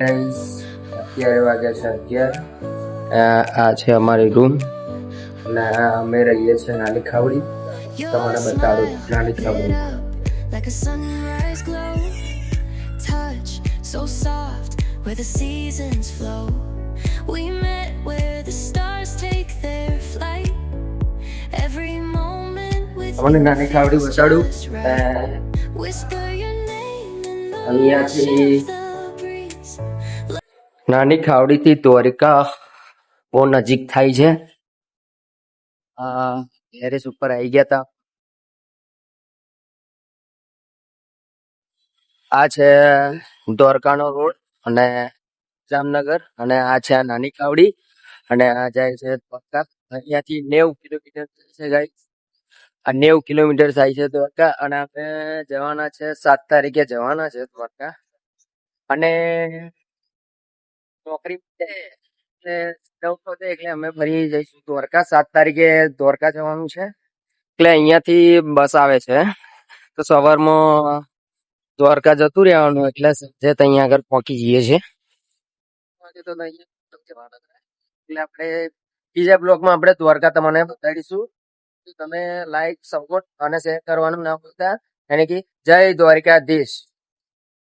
Guys અત્યારે વાગ્યા છે 11. આ છે અમારી રૂમ અને અમે રહીએ છીએ નાની ખાવડી. તમને બતાડું નાની ખાવડી. Like a sunrise glow, touch so soft where the seasons flow. We met where the stars take their flight. Every moment with તમને નાની ખાવડી બતાડું. whisper your name in the અહીંયાથી the breeze. નાની ખાવડીથી દ્વારિકા બહુ નજીક થાય છે. ટેરેસ ઉપર આવી ગયા હતા. આ છે દ્વારકાનો રોડ અને જામનગર અને આ છે આ નાની ખાવડી અને આ જાય છે દ્વારકા. અહીંયાથી 90 કિલોમીટર છે ગાઈસ. આ 90 કિલોમીટર થાય છે દ્વારકા અને આપણે જવાના છે 7 તારીખે જવાના છે દ્વારકા. અને નોકરી એટલે અમે ફરી જઈશું દ્વારકા. 7 તારીખે દ્વારકા જવાનું છે એટલે અહીંયાથી બસ આવે છે તો સવારમાં દ્વારકા જતું રહેવાનું એટલે સાંજે ત્યાં આગળ પહોંચી જઈએ છીએ. તો અહીંયા જવાના છે. એટલે આપણે બીજા બ્લોગમાં આપણે દ્વારકા તમને બતાડીશું. તમે લાઈક સપોર્ટ અને શેર કરવાનું ના ભૂલતા. એને કે જય દ્વારકાધીશ.